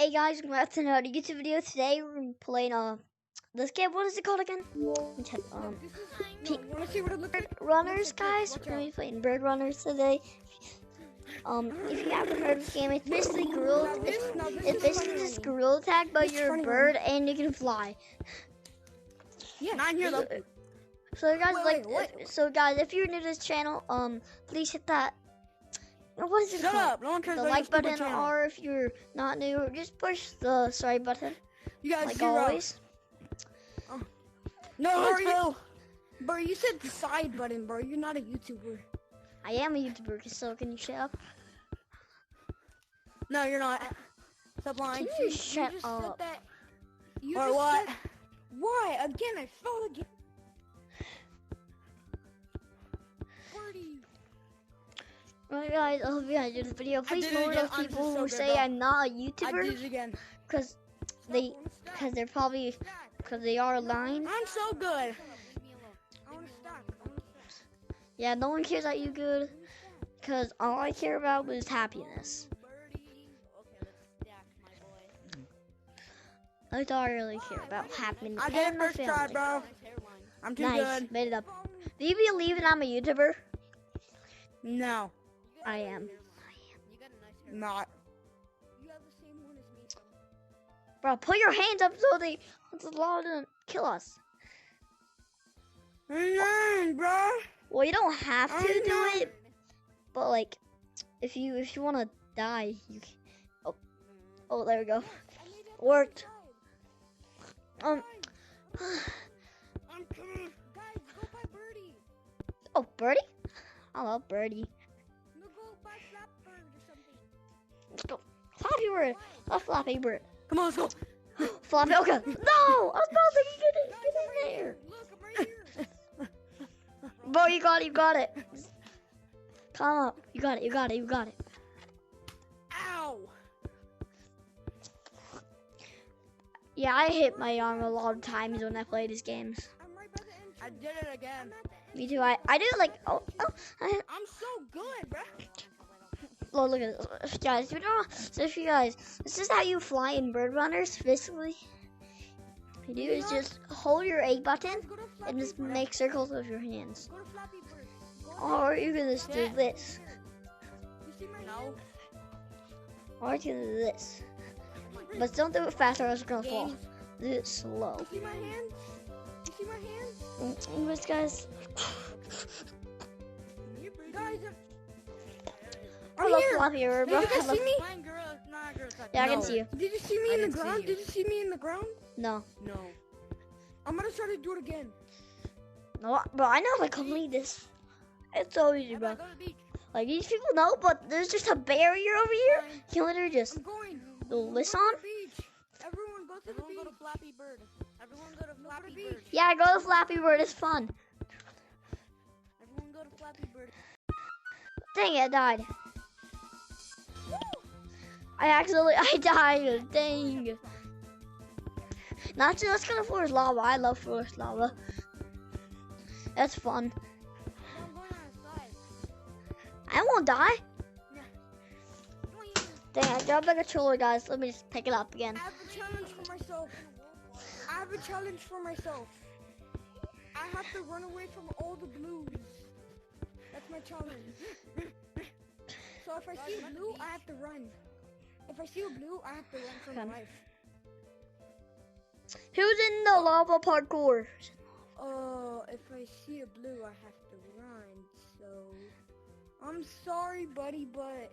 Hey guys, welcome back to another YouTube video. Today we're playing this game. What is it called again? Let me check. Bird Runners, guys. We're gonna be playing Bird Runners today. If you haven't heard of the game, it's basically gorilla. It's basically just gorilla tag, but you're a bird and you can fly. Yeah, not here though. So guys, so guys, if you're new to this channel, please hit that. What is it Shut called? up! No one cares The about like your button, channel. or if you're not new, just push the subscribe button. You guys, Like zero. always. No, bro, you said the side button, bro. You're not a YouTuber. I am a YouTuber, so can you shut up? No, you're not. Stop lying. Can you shut up? Said that. Or what? Why? Again, I fell again. Birdie. Well, guys, I hope you guys enjoyed this video. Please did it ignore again. those I'm people just so who good, say though. I'm not a I did YouTuber, it again. because they're probably, because they are lying. I'm so good. Yeah, no one cares that you good, because all I care about is happiness. That's all I really care about, happiness I did it and my first try, family. bro. I'm too Nice, good. made it up. Do you believe that I'm a YouTuber? No, I am. not. Bro, put your hands up so the law doesn't kill us. Bro. Well, you don't have to I do know. it, but like, if you want to die, you can. Oh, there we go. Worked. I'm coming. Guys, go buy Birdie. Oh, Birdie. I love Birdie. No, go buy Flappy Bird or something. Let's go. Flappy Bird. Love Flappy Bird. Come on, let's go. Flappy. Okay. No, I was about to get in there. Look, I'm right here. Bro, you got it. You got it. Come up. You got it. You got it. You got it. Ow. Yeah, I hit my arm a lot of times when I play these games. I'm right by the entrance. I did it again. Me too. I do like. I'm so good, bro. Oh, look at this. Guys, so if you guys, this is how you fly in Bird Runners, basically. What you do is just hold your A button and just make circles with your hands. Go to Flappy Bird. Or you can just do this. You see my no. Or you can do this. But don't do it fast or else you're gonna fall. Do it slow. You see my hands? You see my hands? Anyways, guys. Guys, I love Flappy Bird, bro. Did you guys see me? Yeah, I can see you. Did you see me in the ground? Did you see me in the ground? No. No. I'm gonna try to do it again. No, bro, I know how to complete this. It's so easy, bro. Like, these people know, but there's just a barrier over here. You can literally just I'm going. do this on. Everyone go to the beach. Everyone go to Flappy Bird. Everyone go to Flappy Bird. Yeah, go to Flappy Bird. It's fun. Everyone go to Flappy Bird. Dang it, I died. I died. Dang. Not just gonna force lava. I love force lava. That's fun. I'm going outside. I won't die. Yeah. Dang, I dropped the controller, guys. Let me just pick it up again. I have a challenge for myself. I have a challenge for myself. I have to run away from all the blues. That's my challenge. So if I see a blue, I have to run. If I see a blue, I have to run for my life. Who's in the lava parkour? If I see a blue, I have to run. So I'm sorry, buddy, but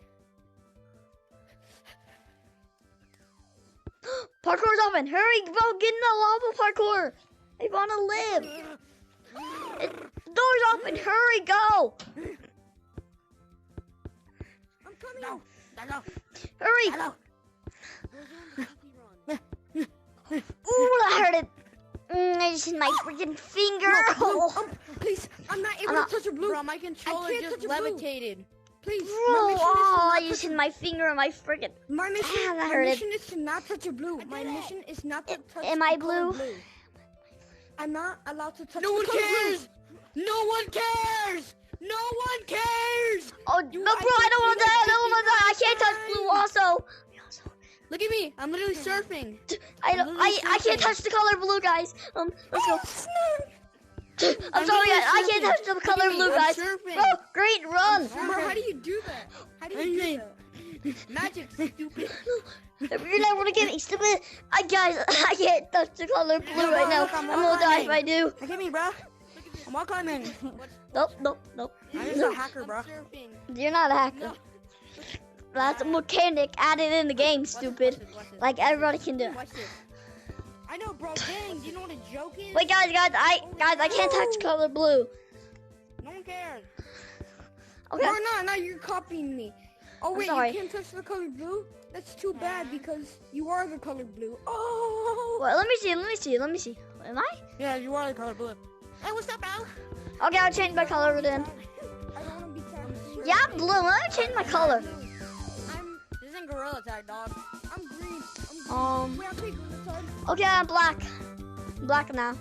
Parkour's open. Hurry, bro. Get in the lava parkour. I wanna live. Door's open. Hurry, go. I'm coming. No. Hurry. Ooh, that hurted. I just hit my freaking finger. Please, I'm not able to touch a blue. Bro, my controller just levitated. Please, I just hit my finger and my freaking. My mission, that my hurted. mission is to not touch a blue. My mission is not to touch Am the I color blue? I'm not allowed to touch No one the color cares! No one cares! No one cares! Oh, no, bro, I don't want to die. I don't want to die. I can't touch blue also. Look at me. I'm literally surfing. I can't touch the color blue, guys. Let's go. I'm sorry, guys. I can't touch the color blue, I'm guys. surfing. Bro, great run. Bro, how do you do that? How do you do that? Magic, stupid. If you're not gonna get me stupid, guys, I can't touch the color blue right now. look, I'm I'm gonna die if I do. Look at me, bro. I'm all climbing. Nope. I'm just a hacker, bro. You're not a hacker. That's a mechanic added in the game, stupid. Like everybody can do. Watch this. I know, bro. Dang, do you know what a joke is? Wait, guys, I can't touch color blue. No one cares. Okay. No, no, you're copying me. Oh wait, sorry. you can't touch the color blue? That's too bad because you are the color blue. Oh! Well, let me see. Am I? Yeah, you are the color blue. Hey, what's up, bro? Okay, I'll change my color then. I don't want to be tagged. Yeah, I'm blue. Let me change my color. This isn't Gorilla Tag, dog. I'm green. Wait, I'll take Gorilla Tag. Okay, I'm black. I'm black now.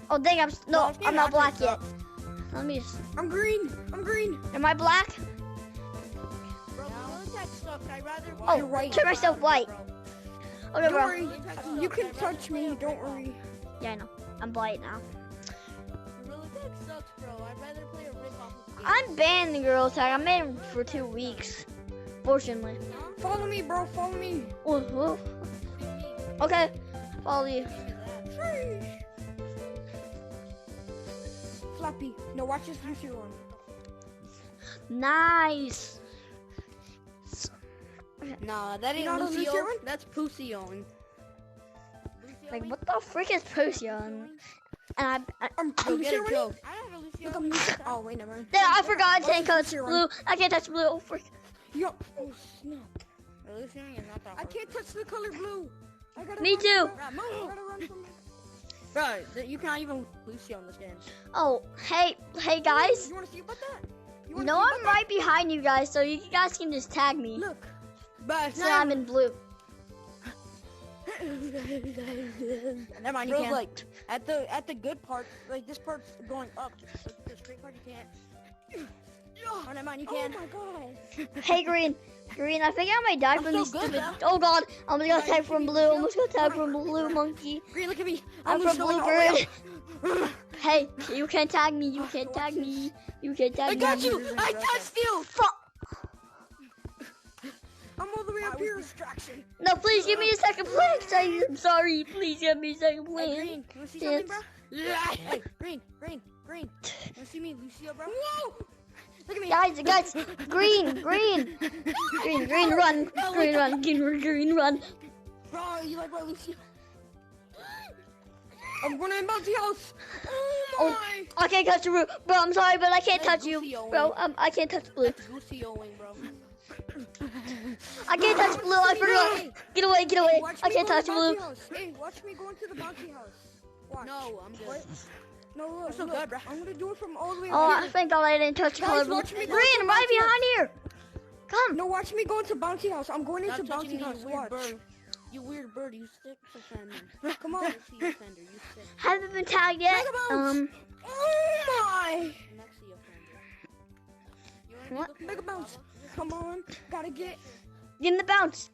Oh, dang, I'm not black yet. Let me just. I'm green. Am I black? Bro, Gorilla Tag sucks. I'd rather. Oh, You're right. turn myself white. Okay, Don't bro. worry. You can touch me. Don't worry. Yeah, I know. I'm white now. Gorilla Tag sucks, bro. I'd rather play a rip-off of the game. I'm banned the girl tag. I'm banned for 2 weeks. Fortunately. Follow me, bro. Follow me. Oh, oh. Okay, follow you. Flappy. No, watch this Lucio one. Nice. Nah, that ain't not a Lucio. Lucio one? That's Pusion. Like, what the frick is Potion? And I'm Go get Lucio it, Joe. one? I don't have a Lucio. Look, I'm Lucio. Oh, wait, never mind. I forgot to take What's touch your blue. one? I can't touch blue. Oh, frick. Yo. Oh, snap. A Lucio is not that I hard. can't touch the color blue. I gotta Me run too. from- I gotta run from Bro, you cannot even Lucio in this game. Oh, hey guys. You wanna see about that? You You wanna know see I'm about right behind you guys, so you guys can just tag me. that? Look. But So I'm in blue. never mind, you can't. Like at the good part, like this part's going up. Like, the straight part you can't. Oh, never mind, you Oh can. my god. Hey, Green, I think I might die I'm from so these good, stupid. bro. Oh God, I'm gonna tag from blue. I'm just gonna tag from blue monkey. Green, look at me. I'm from Lucio blue all the way bird. up. Hey, you can't tag me. You can't tag me. You can't tag I me. got you. I touched you. Fuck. I'm all the way up here. Distraction. No, please give me a second place. I'm sorry. Please give me a second Hey, place. Green, you wanna see Yes. something, bro? Hey, Green. You wanna see me, Lucio, bro? Whoa! Look at me. Guys, green, run, green, run. Bro, you like my Lucio? I'm going in bouncy house. Oh, my. I can't touch the roof, bro. I'm sorry, but I can't That's touch you, Lucio, bro. I can't touch blue. That's Lucioing, bro. I can't touch blue. I forgot. Get away. Watch I me can't go in touch the blue. bouncy house. Hey, watch me go into the bouncy house. Watch. No, I'm good. What? No, look, You're so look. good, bro. I'm gonna do it from all the way Oh, up I here. thank God I didn't touch the Guys, color blue. watch me go Green, to I'm right bouncy behind here. Come. No, watch me go into bouncy house. I'm going into Stop touching bouncy me, house. you weird Watch. bird. You weird bird, you sick offender. Come on. You offender, you sick. Haven't been tagged yet. Mega bounce. Oh my. Nexy offender. You wanna What? look for Mega the bounce. lava? Come on. Gotta get. Get in the bounce.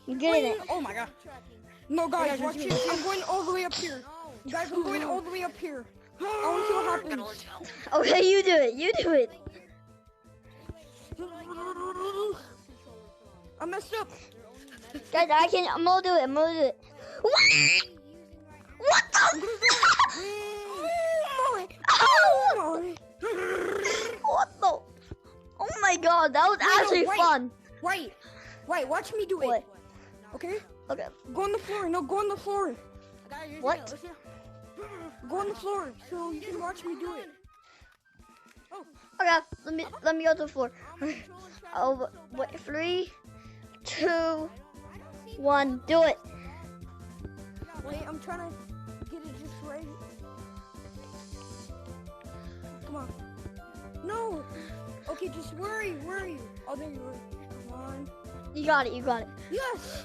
I'm getting it. Oh my god. No, guys, guys, watch watch it. me. I'm going all the way up here. No. Guys, I'm going all the way up here. I want to see what happens. Okay, you do it. I messed up. Guys, I'm gonna do it. What the? Oh my. What the? Oh my God, that was actually wait. fun. Wait, watch me do it. What? Okay? Okay. Go on the floor. No, go on the floor. What? Go on the floor so you can watch me do it. Okay, let me go to the floor. Oh, wait, 3, 2, 1, do it. Wait, I'm trying to get it just right. Come on. No. Okay, just where are you? Oh, there you are. Come on. You got it. Yes.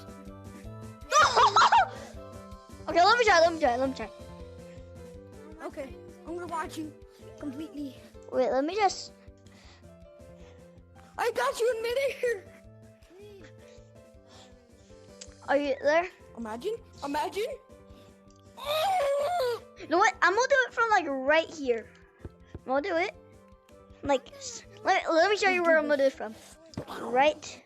Okay, let me try. Okay, I'm gonna watch you completely. Wait, let me just. I got you in midair. Are you there? Imagine. You know what? I'm gonna do it from like right here. I'm gonna do it. Like, let me show you where I'm gonna do it from. Right.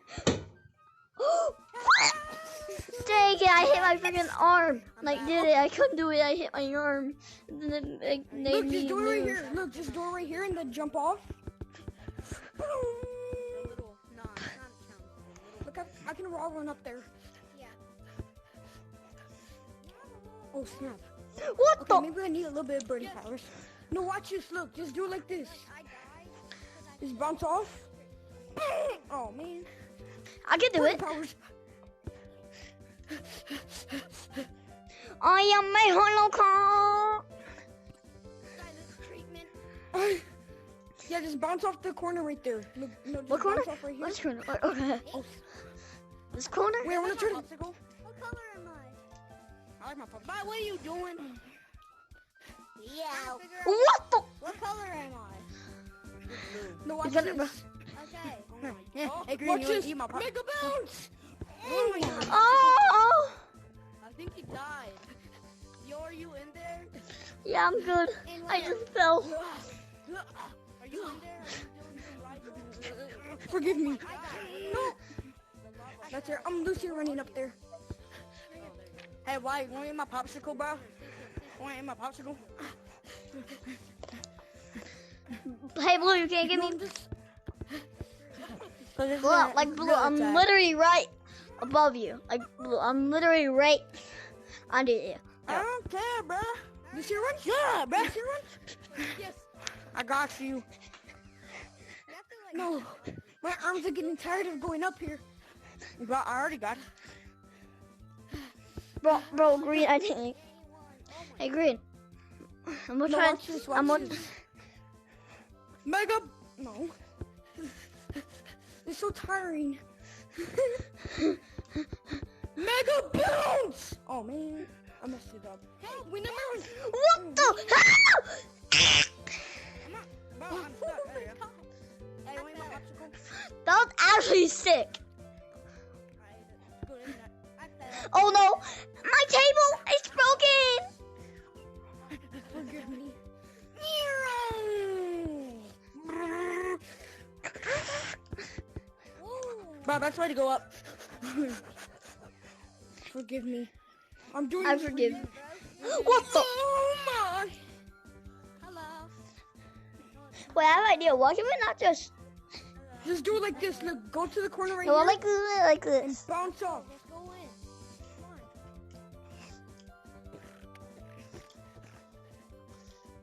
Dang it! I hit my freaking arm. Like, did it? I couldn't do it. I hit my arm. And then it made Look, me just do it right move. here. Look, just do it right here and then jump off. Look, I can roll one up there. Oh snap. What Okay, the? maybe I need a little bit of birdie powers. No, watch this. Look, just do it like this. Just bounce off. Oh man. I can do Birdie it. powers. I am a holocaust. Yeah, just bounce off the corner right there. Look, no, just What corner? bounce off right here. Which corner? Okay. Oh, This corner? wait, I want to try to. What color am I like my popsicle. Bye, what are you doing? Yeah. What the? What color am I? No, watch You gotta- this. Okay. Oh, Hey, Green, watch you wanna this. eat my popsicle? Mega bounce. Oh! I think he died. Yo, are you in there? Yeah, I'm good. I just fell. Are you in there? Are you doing some right? Forgive me. I got it. No. That's it. I'm Lucy running up there. Hey, why? You wanna eat my popsicle, bro? Want to eat my popsicle? Hey, Blue, you can't get me. Blue, Blue, I'm literally right above you. Like, Blue, I'm literally right under you. I don't care, bro. You see run? Yeah, bro. You see run? Yes. I got you. No, my arms are getting tired of going up here. Bro, I already got it. Bro, Green, I think. Hey, Green. I'm gonna No, try. watch this, I'm watch gonna. this. Mega. No. It's so tiring. Mega bounce! Oh man, I messed it up. Help, we never. What the? Bro, I'm stuck. There you go. Hey, want to eat my popsicle? That was actually sick. Good internet. Oh no, my table is broken. Forgive me. Bro, that's way to go up. Forgive me. I'm doing I this for forgive you. you. What the? Oh my! Hello. Wait, I have an idea. Why can we not just? Just do it like this. Look, go to the corner right No, I here like doing it like and this. bounce off. Let's go in. Come on.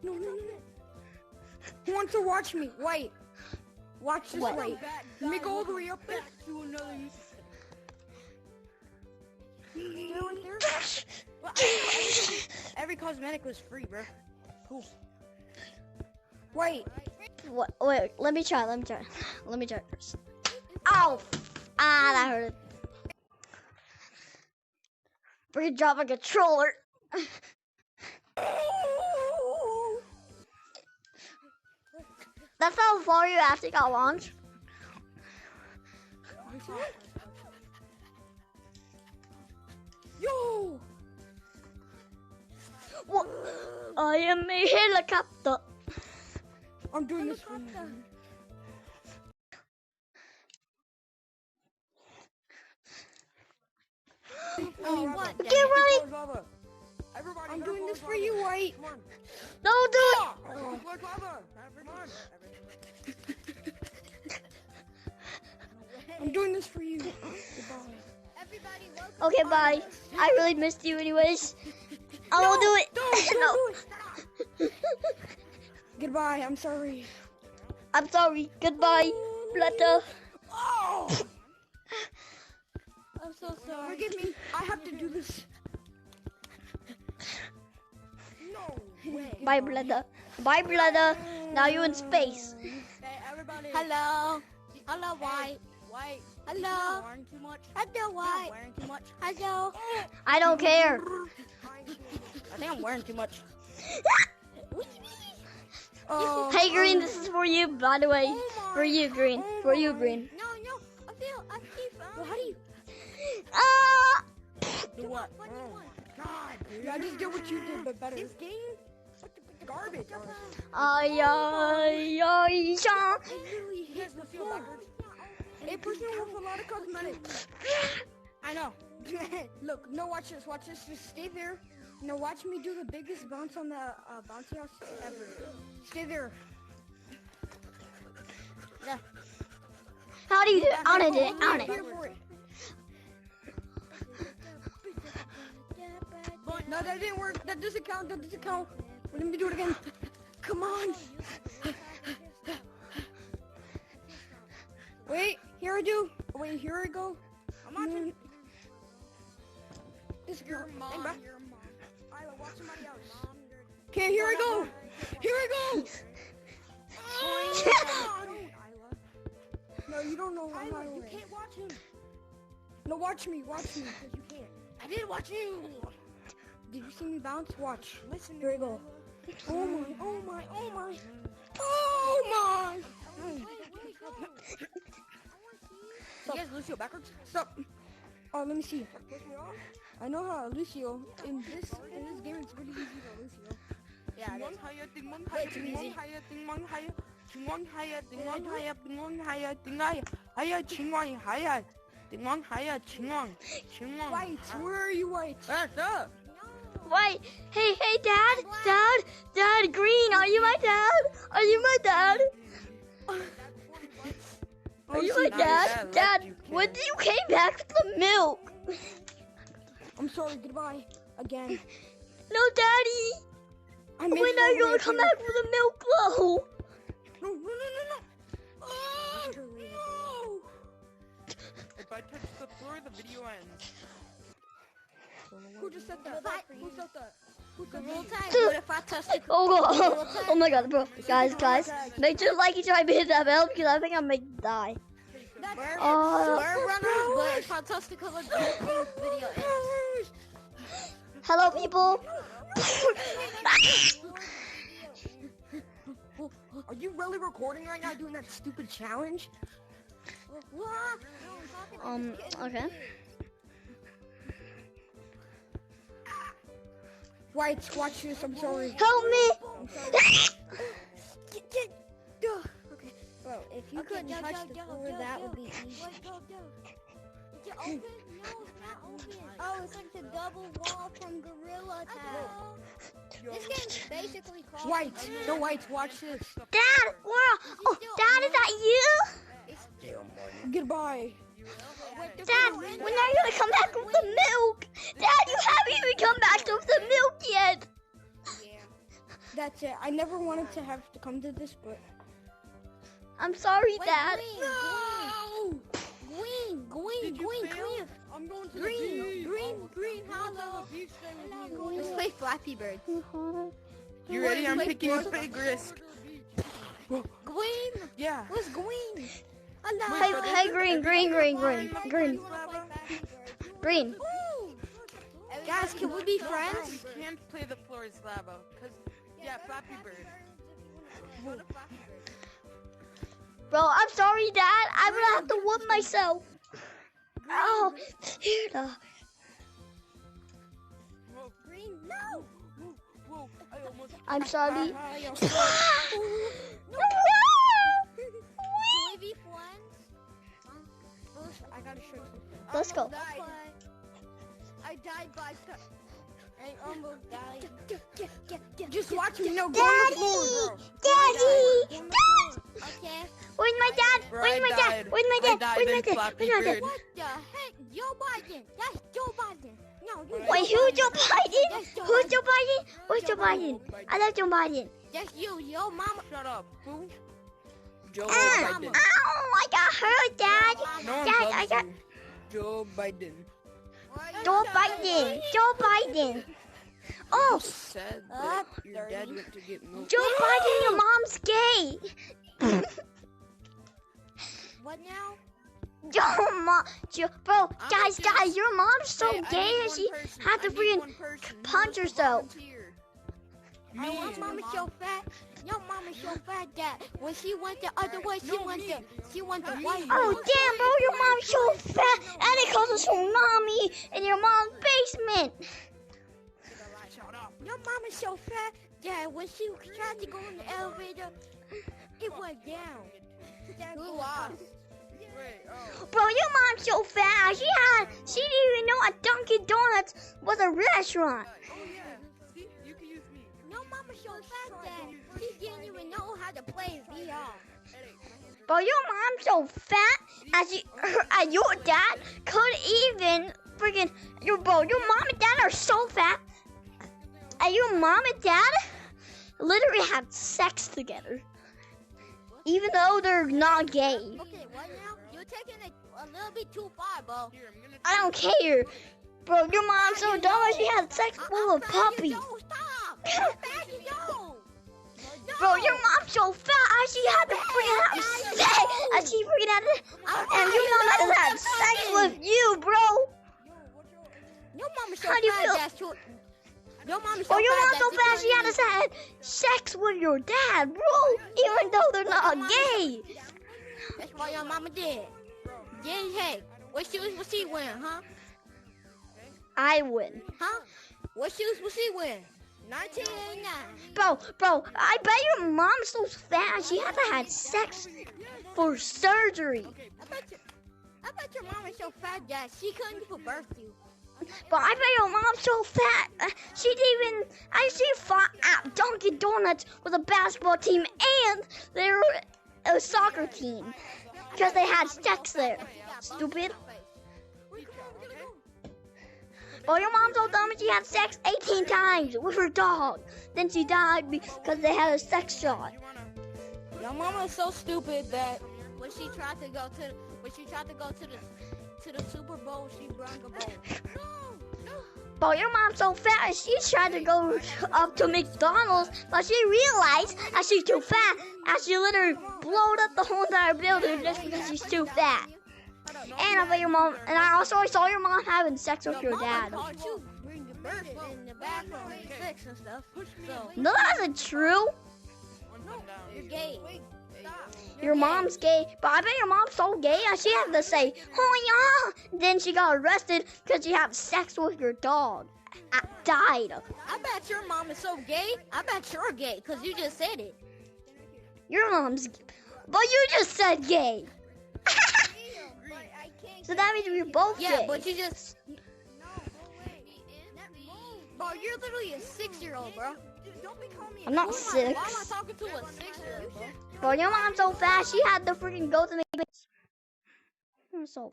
No, no, no, no. Who wants to watch me? Wait. Watch this What? right. Let me go all the way up there. To another. Stay right there. Well, every cosmetic was free, bro. Cool. Wait. What? Wait, let me try. Let me try first. Ow! Ah, that hurt. We're gonna drop a controller. That's how far you actually got launched. Yo! What? I am a helicopter. I'm doing this for you. Oh, what? Get ready. Everybody, I'm doing this for you, White. Come on. Don't do it. Look, lava. Come on. I'm doing this for you. Goodbye. Everybody, welcome. Okay, bye. I really missed you anyways. I won't do it. Don't No. do it. Goodbye. I'm sorry. I'm sorry. Goodbye. Blutter. Oh! I'm so sorry. Forgive me. I have to do this. No way. Bye, Blutter. Bye, Blutter. Now you're in space. Hey, everybody. Hello. Hello, White. White. Hello. Wearing too much. Hello, White. Wearing too much. Hello. I don't care. I think I'm wearing too much. Oh, Hey, Green, this is for you, by the way. For you, Green. For you, Green. No, no. I feel well, how do you? not. God, dude. I just did what you did, but better. This game? Garbage. Ay, ay, ay, yeah. It literally hits the floor. A person with a lot of cosmetics. I know. Look, no, watch this. Watch this. Just stay there. Now watch me do the biggest bounce on the bouncy house ever. Stay there. Yeah. How do you do it? On it, on it. Here for it. No, that didn't work. That doesn't count. That doesn't count. Let me do it again. Come on. Wait, here I do. Wait, here I go. I'm watching. This girl. Your mom. Isla, watch somebody else. Okay, here I go. Here I go. No, you don't know how Isla, you can't watch him. No, watch me. Watch me. Because you can't. I didn't watch you. Did you see me bounce? Watch. Listen. Here I go. Oh my. Oh my. Oh my. Oh my. You guys Lucio backwards? Stop. Oh, let me see. I know how Lucio. In this game, it's really easy to Lucio. Yeah, Wait, too easy. White, where are you, White? Wait, hey, Dad, Green, are you my dad? Are you my dad? Are you my dad? Dad, when did you came back with the milk? I'm sorry, goodbye. Again. No, Daddy. I When are you gonna come back with the milk, though? No. Oh, no. If I touch the floor, the video ends. Who just said that? Who said that? The rule time. What if I touch the Oh my God, bro. Guys, make sure to like each other and hit that bell because I think I'm gonna die. We're runners, but if I touch the color green, video ends. Hello, people. Are you really recording right now doing that stupid challenge? Okay. White, watch this, I'm sorry. Help me. Okay. Well, if you couldn't touch the floor, that would be easy. Oh, it's like the double wall from Gorilla Tag. This game's basically called White, no White, watch this. Dad, oh, Dad, is that you? Goodbye. Dad, when are you gonna come back with the milk? Dad, you haven't even come back with the milk yet. That's it. I never wanted to have to come to this, but... I'm sorry, Dad. No! Green. I'm going to Green. Hello. Let's play Flappy Bird. You ready? I'm taking a big risk. Green. Yeah. What's green? Hey, Green. Guys, can we be friends? You can't play the floor as lava, cause yeah, Flappy Bird. Bro, I'm sorry, Dad. I'm gonna have to whoop myself. Oh, here. Green. No. Whoa, I almost. I'm sorry. Can we be friends? First, I gotta show you. Let's go. I died by. I almost died. Just watch me. No, go on the floor, bro. Daddy. Okay. Where's my dad? Bro, Where's my I dad? died. Where's my I dad? died Where's my in dad? Flappy Where's my dad? Bird. What the heck? Joe Biden. That's Joe Biden. No, you. Wait, who's Joe Biden? Who's Joe Biden? Who's Joe Biden? I love Joe Biden. That's you. Yo, mama. Shut up. Who? Joe Ow, Biden. I got hurt, Dad. No one Dad, loves I got- you. Joe Biden. Joe Biden. Joe Biden. Oh, Said that your dad went to get milk. Joe Biden, your mom's gay. What now? Bro, guys, your mom's so gay that she had to freaking punch herself. Your mama so fat. Your mama so fat that when she went the other way, she went the white way. Oh, damn, bro, your mom's so fat. And it calls a tsunami in your mom's basement. Your mom is so fat that when she tried to go in the elevator, it went down. Who lost? Wait, oh. Bro, your mom's so fat. She didn't even know a Dunkin' Donuts was a restaurant. Oh yeah. See, you can use me. Your mom is so fat that she didn't even know how to play VR. Bro, your mom's so fat as your dad could even freaking your mom and dad are so fat. And your mom and dad literally have sex together. Even though they're not gay. Okay, what now? You're taking it a little bit too far, bro. Here, I'm gonna I don't care. Bro, your mom's so dumb and she has sex full of puppies. Stop! How fast you go? Bro, your mom's so fat and she had to freaking have sex. And she freaking had to, and your mom had to have sex with you, bro. Your mom is so How do you fat feel? that she- Your mom is so Bro, your fat mom's so fat she had to have sex with your dad, bro. Even though they're not gay. That's what your mama did. Yeah, hey, what shoes was she wearing, huh? I win. Huh? What shoes was she wearing? 1989. Bro, I bet your mom's so fat she had to have sex for surgery. I bet your mom is so fat that she couldn't give birth to you. But I bet your mom's so fat. She fought at Dunkin' Donuts with a basketball team and they were a soccer team. Because they had sex there. Stupid. Well, your mom's so dumb she had sex 18 times with her dog. Then she died because they had a sex shot. Your mama is so stupid that when she tried to go to the Super Bowl, she brought a bowl. But your mom's so fat she tried to go up to McDonald's, but she realized that she's too fat and she literally blowed up the whole entire building just because she's too fat. And I bet your mom, and I saw your mom having sex with your dad. Mama caught you bring your birth in the bathroom and sex and stuff. So, No, that isn't true. you're gay. Your mom's gay, but I bet your mom's so gay and she had to say, "Oh yeah." Then she got arrested because she had sex with your dog. Died. I bet your mom is so gay. I bet you're gay because you just said it. Your mom's, but you just said gay. So that means we're both Yeah, gay. but you just. Bro, you're literally a 6-year-old, bro. I'm not Why am I 6. talking to a 6-year-old, bro? Bro, your mom's so fast she had to freaking go to the. So,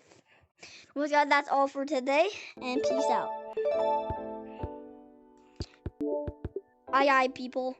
well, guys, that's all for today, and peace out. Aye, aye, people.